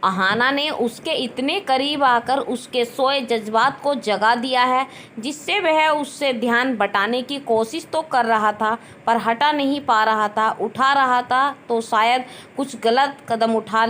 अहाना ने उसके इतने करीब आकर उसके सोए जज्बात को जगा दिया है, जिससे वह उससे ध्यान बटाने की कोशिश तो कर रहा था पर हटा नहीं पा रहा था। उठा रहा था तो शायद कुछ गलत कदम उठा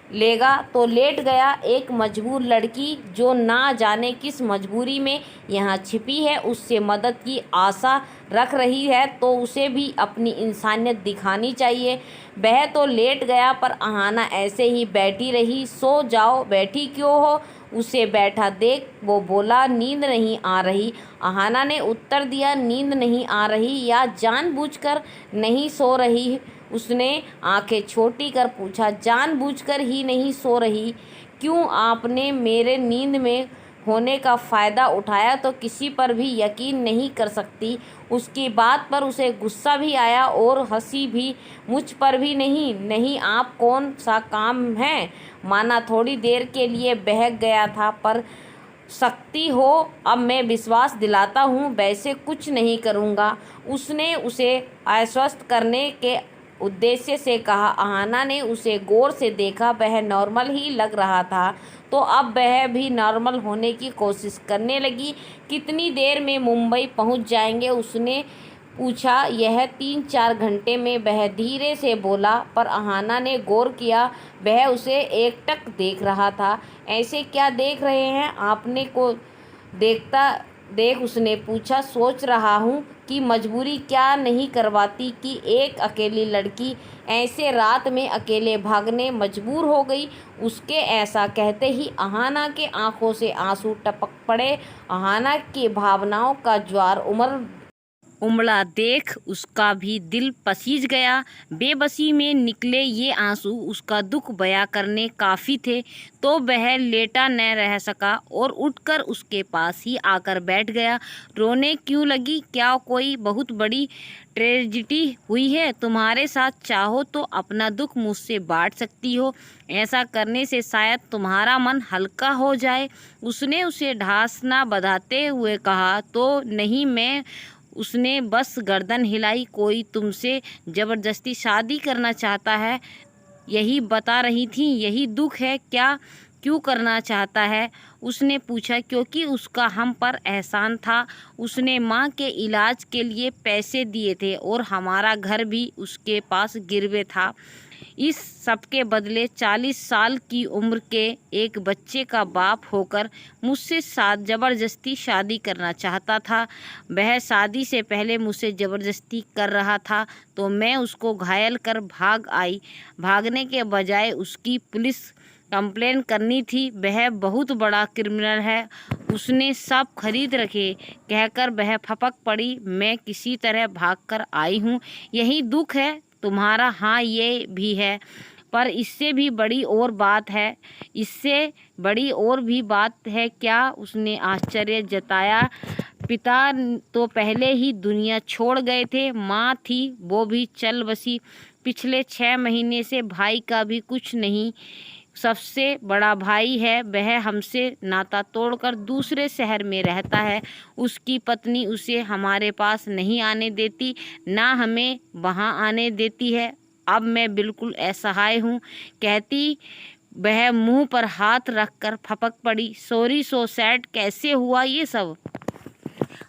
लेगा तो लेट गया। एक मजबूर लड़की जो ना जाने किस मजबूरी में यहाँ छिपी है, उससे मदद की आशा रख रही है, तो उसे भी अपनी इंसानियत दिखानी चाहिए। वह तो लेट गया पर अहाना ऐसे ही बैठी रही। सो जाओ, बैठी क्यों हो? उसे बैठा देख वो बोला, नींद नहीं आ रही। अहाना ने उत्तर दिया, नींद नहीं आ रही या जानबूझकर नहीं सो रही? उसने आंखें छोटी कर पूछा, जानबूझकर ही नहीं सो रही। क्यों? आपने मेरे नींद में होने का फ़ायदा उठाया तो किसी पर भी यकीन नहीं कर सकती। उसकी बात पर उसे गुस्सा भी आया और हंसी भी। मुझ पर भी नहीं? नहीं, आप कौन सा काम है? माना थोड़ी देर के लिए बहक गया था, पर सकती हो अब मैं विश्वास दिलाता हूँ, वैसे कुछ नहीं करूँगा। उसने उसे आश्वस्त करने के उद्देश्य से कहा। अहाना ने उसे गौर से देखा, वह नॉर्मल ही लग रहा था, तो अब वह भी नॉर्मल होने की कोशिश करने लगी। कितनी देर में मुंबई पहुंच जाएंगे? उसने पूछा। यह 3-4 घंटे में, वह धीरे से बोला। पर अहाना ने गौर किया, वह उसे एकटक देख रहा था। ऐसे क्या देख रहे हैं? आपने को देखता देख उसने पूछा। सोच रहा हूँ कि मजबूरी क्या नहीं करवाती कि एक अकेली लड़की ऐसे रात में अकेले भागने मजबूर हो गई। उसके ऐसा कहते ही अहाना के आंखों से आंसू टपक पड़े। अहाना की भावनाओं का ज्वार उमड़ा देख उसका भी दिल पसीज गया। बेबसी में निकले ये आंसू उसका दुख बयां करने काफ़ी थे, तो वह लेटा न रह सका और उठकर उसके पास ही आकर बैठ गया। रोने क्यों लगी? क्या कोई बहुत बड़ी ट्रेजिडी हुई है तुम्हारे साथ? चाहो तो अपना दुख मुझसे बांट सकती हो, ऐसा करने से शायद तुम्हारा मन हल्का हो जाए। उसने उसे ढांसना बंधाते हुए कहा। तो नहीं, मैं उसने बस गर्दन हिलाई। कोई तुमसे ज़बरदस्ती शादी करना चाहता है, यही बता रही थी। यही दुख है क्या? क्यों करना चाहता है? उसने पूछा। क्योंकि उसका हम पर एहसान था। उसने माँ के इलाज के लिए पैसे दिए थे और हमारा घर भी उसके पास गिरवे था। इस सब के बदले 40 साल की उम्र के एक बच्चे का बाप होकर मुझसे साथ ज़बरदस्ती शादी करना चाहता था। वह शादी से पहले मुझसे ज़बरदस्ती कर रहा था, तो मैं उसको घायल कर भाग आई। भागने के बजाय उसकी पुलिस कंप्लेन करनी थी। वह बहुत बड़ा क्रिमिनल है, उसने सब खरीद रखे। कहकर वह फपक पड़ी। मैं किसी तरह भागकर आई हूँ, यही दुख है तुम्हारा? हाँ, ये भी है, पर इससे भी बड़ी और बात है। इससे बड़ी और भी बात है क्या? उसने आश्चर्य जताया। पिता तो पहले ही दुनिया छोड़ गए थे, माँ थी वो भी चल बसी पिछले 6 महीने से। भाई का भी कुछ नहीं, सबसे बड़ा भाई है, वह हमसे नाता तोड़कर दूसरे शहर में रहता है। उसकी पत्नी उसे हमारे पास नहीं आने देती, ना हमें वहाँ आने देती है। अब मैं बिल्कुल असहाय हूँ, कहती वह मुंह पर हाथ रखकर फपक पड़ी। Sorry, so sad. कैसे हुआ ये सब?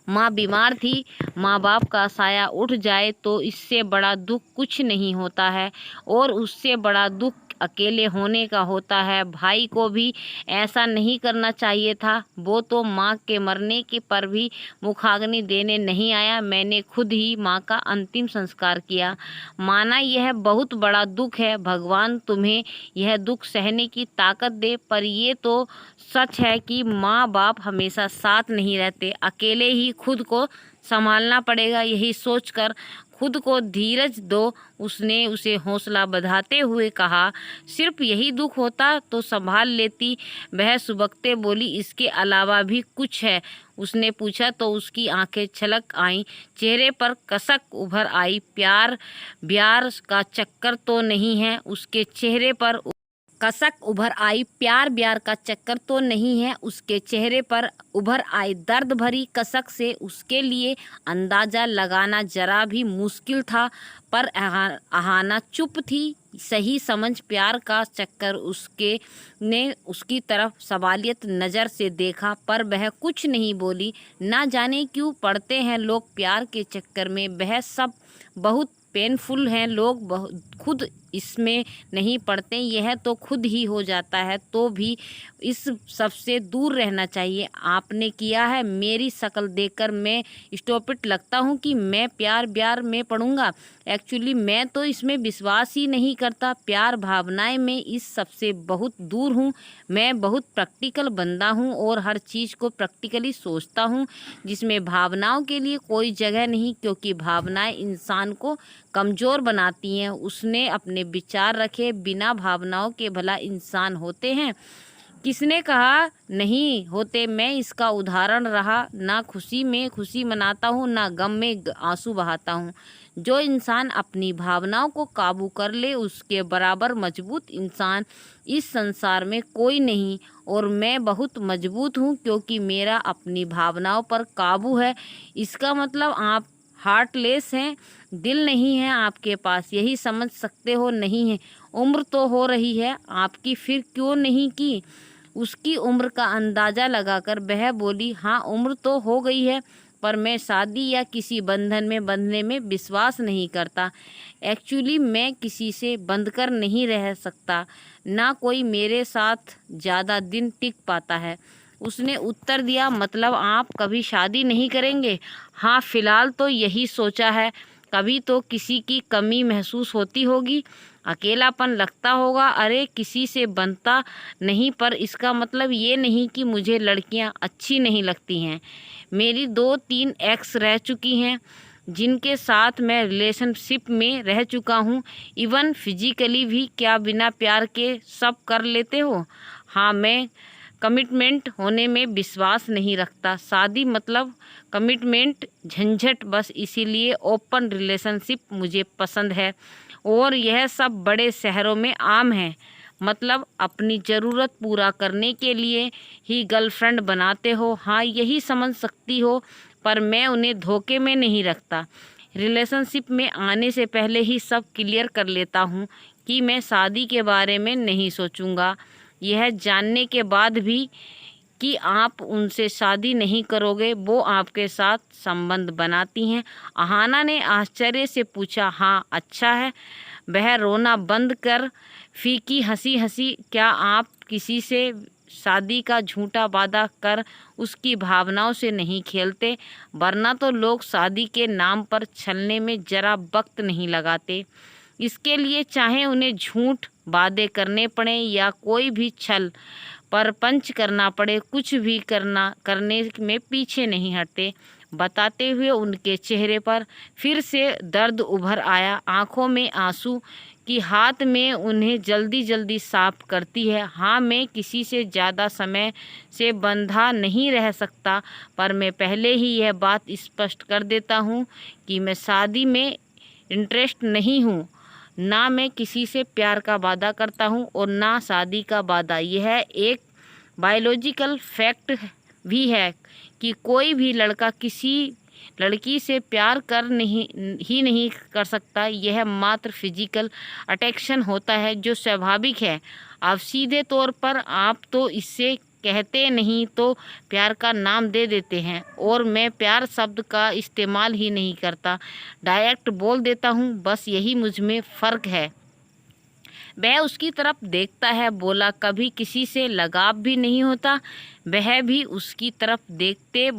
माँ बीमार थी। माँ बाप का साया उठ जाए तो इससे बड़ा दुख कुछ नहीं होता है, और उससे बड़ा दुख अकेले होने का होता है। भाई को भी ऐसा नहीं करना चाहिए था। वो तो माँ के मरने के पर भी मुखाग्नि देने नहीं आया। मैंने खुद ही माँ का अंतिम संस्कार किया। माना यह बहुत बड़ा दुख है, भगवान तुम्हें यह दुख सहने की ताकत दे। पर ये तो सच है कि माँ बाप हमेशा साथ नहीं रहते, अकेले ही खुद को संभालना पड़ेगा। यही सोचकर खुद को धीरज दो, उसने उसे हौसला बढ़ाते हुए कहा। सिर्फ यही दुख होता तो संभाल लेती, वह सुबकते बोली। इसके अलावा भी कुछ है? उसने पूछा तो उसकी आंखें छलक आईं, चेहरे पर कसक उभर आई। प्यार ब्यार का चक्कर तो नहीं है? उसके चेहरे पर कसक उभर आई। प्यार ब्यार का चक्कर तो नहीं है। उसके चेहरे पर उभर आई दर्द भरी कसक से उसके लिए अंदाज़ा लगाना जरा भी मुश्किल था, पर अहाना चुप थी। सही समझ प्यार का चक्कर। उसके ने उसकी तरफ सवालियत नज़र से देखा, पर वह कुछ नहीं बोली। ना जाने क्यों पड़ते हैं लोग प्यार के चक्कर में। वह सब बहुत पेनफुल हैं। लोग खुद इसमें नहीं पड़ते, यह तो खुद ही हो जाता है। तो भी इस सब से दूर रहना चाहिए। आपने किया है। मेरी शक्ल देखकर मैं स्टूपिड लगता हूँ कि मैं प्यार ब्यार में पड़ूंगा। एक्चुअली मैं तो इसमें विश्वास ही नहीं करता। प्यार भावनाएं में इस सब से बहुत दूर हूँ। मैं बहुत प्रैक्टिकल बंदा हूँ और हर चीज़ को प्रैक्टिकली सोचता हूँ, जिसमें भावनाओं के लिए कोई जगह नहीं, क्योंकि भावनाएं इंसान को कमज़ोर बनाती हैं। उसने अपने विचार रखे। बिना भावनाओं के भला इंसान होते हैं? किसने कहा नहीं होते? मैं इसका उदाहरण रहा। ना खुशी में खुशी मनाता हूँ, ना गम में आंसू बहाता हूँ। जो इंसान अपनी भावनाओं को काबू कर ले, उसके बराबर मजबूत इंसान इस संसार में कोई नहीं। और मैं बहुत मजबूत हूँ, क्योंकि मेरा अपनी भावनाओं पर काबू है। इसका मतलब आप हार्टलेस हैं, दिल नहीं है आपके पास। यही समझ सकते हो नहीं है। उम्र तो हो रही है आपकी, फिर क्यों नहीं की? उसकी उम्र का अंदाज़ा लगाकर वह बोली, हाँ उम्र तो हो गई है, पर मैं शादी या किसी बंधन में बंधने में विश्वास नहीं करता। एक्चुअली मैं किसी से बंध कर नहीं रह सकता, ना कोई मेरे साथ ज़्यादा दिन टिक पाता है। उसने उत्तर दिया, मतलब आप कभी शादी नहीं करेंगे? हाँ, फिलहाल तो यही सोचा है। कभी तो किसी की कमी महसूस होती होगी, अकेलापन लगता होगा। अरे किसी से बनता नहीं, पर इसका मतलब ये नहीं कि मुझे लड़कियां अच्छी नहीं लगती हैं। मेरी 2-3 एक्स रह चुकी हैं, जिनके साथ मैं रिलेशनशिप में रह चुका हूँ। इवन फिजिकली भी। क्या बिना प्यार के सब कर लेते हो? हाँ, मैं कमिटमेंट होने में विश्वास नहीं रखता। शादी मतलब कमिटमेंट, झंझट। बस इसीलिए ओपन रिलेशनशिप मुझे पसंद है। और यह सब बड़े शहरों में आम है। मतलब अपनी ज़रूरत पूरा करने के लिए ही गर्लफ्रेंड बनाते हो। हाँ, यही समझ सकती हो, पर मैं उन्हें धोखे में नहीं रखता। रिलेशनशिप में आने से पहले ही सब क्लियर कर लेता हूँ कि मैं शादी के बारे में नहीं सोचूंगा। यह जानने के बाद भी कि आप उनसे शादी नहीं करोगे, वो आपके साथ संबंध बनाती हैं। अहाना ने आश्चर्य से पूछा, हाँ अच्छा है। वह रोना बंद कर फीकी हंसी हंसी। क्या आप किसी से शादी का झूठा वादा कर उसकी भावनाओं से नहीं खेलते? वरना तो लोग शादी के नाम पर छलने में जरा वक्त नहीं लगाते। इसके लिए चाहे उन्हें झूठ वादे करने पड़े या कोई भी छल परपंच करना पड़े, कुछ भी करने में पीछे नहीं हटते। बताते हुए उनके चेहरे पर फिर से दर्द उभर आया, आंखों में आंसू की हाथ में उन्हें जल्दी जल्दी साफ करती है। हाँ, मैं किसी से ज़्यादा समय से बंधा नहीं रह सकता, पर मैं पहले ही यह बात स्पष्ट कर देता हूँ कि मैं शादी में इंटरेस्ट नहीं हूँ। ना मैं किसी से प्यार का वादा करता हूँ और ना शादी का वादा। यह एक बायोलॉजिकल फैक्ट भी है कि कोई भी लड़का किसी लड़की से प्यार नहीं कर सकता। यह मात्र फिजिकल अट्रैक्शन होता है, जो स्वाभाविक है। आप सीधे तौर पर आप तो इससे कहते नहीं तो प्यार का नाम दे देते हैं, और मैं प्यार शब्द का इस्तेमाल ही नहीं करता, डायरेक्ट बोल देता हूँ। बस यही मुझ में फ़र्क है। वह उसकी तरफ देखता है, बोला, कभी किसी से लगाव भी नहीं होता? वह भी उसकी तरफ देखते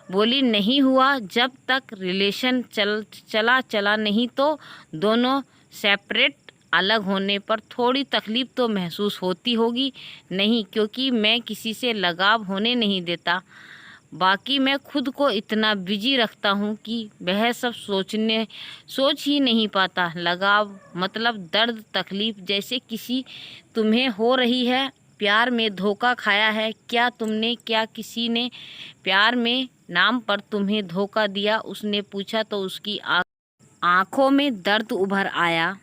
बोली, नहीं हुआ जब तक रिलेशन चला नहीं। तो दोनों सेपरेट अलग होने पर थोड़ी तकलीफ़ तो महसूस होती होगी। नहीं, क्योंकि मैं किसी से लगाव होने नहीं देता। बाकी मैं खुद को इतना बिजी रखता हूँ कि वह सब सोच ही नहीं पाता। लगाव मतलब दर्द, तकलीफ़ जैसे किसी तुम्हें हो रही है। प्यार में धोखा खाया है क्या तुमने? क्या किसी ने प्यार में नाम पर तुम्हें धोखा दिया? उसने पूछा तो उसकी आंखों में दर्द उभर आया।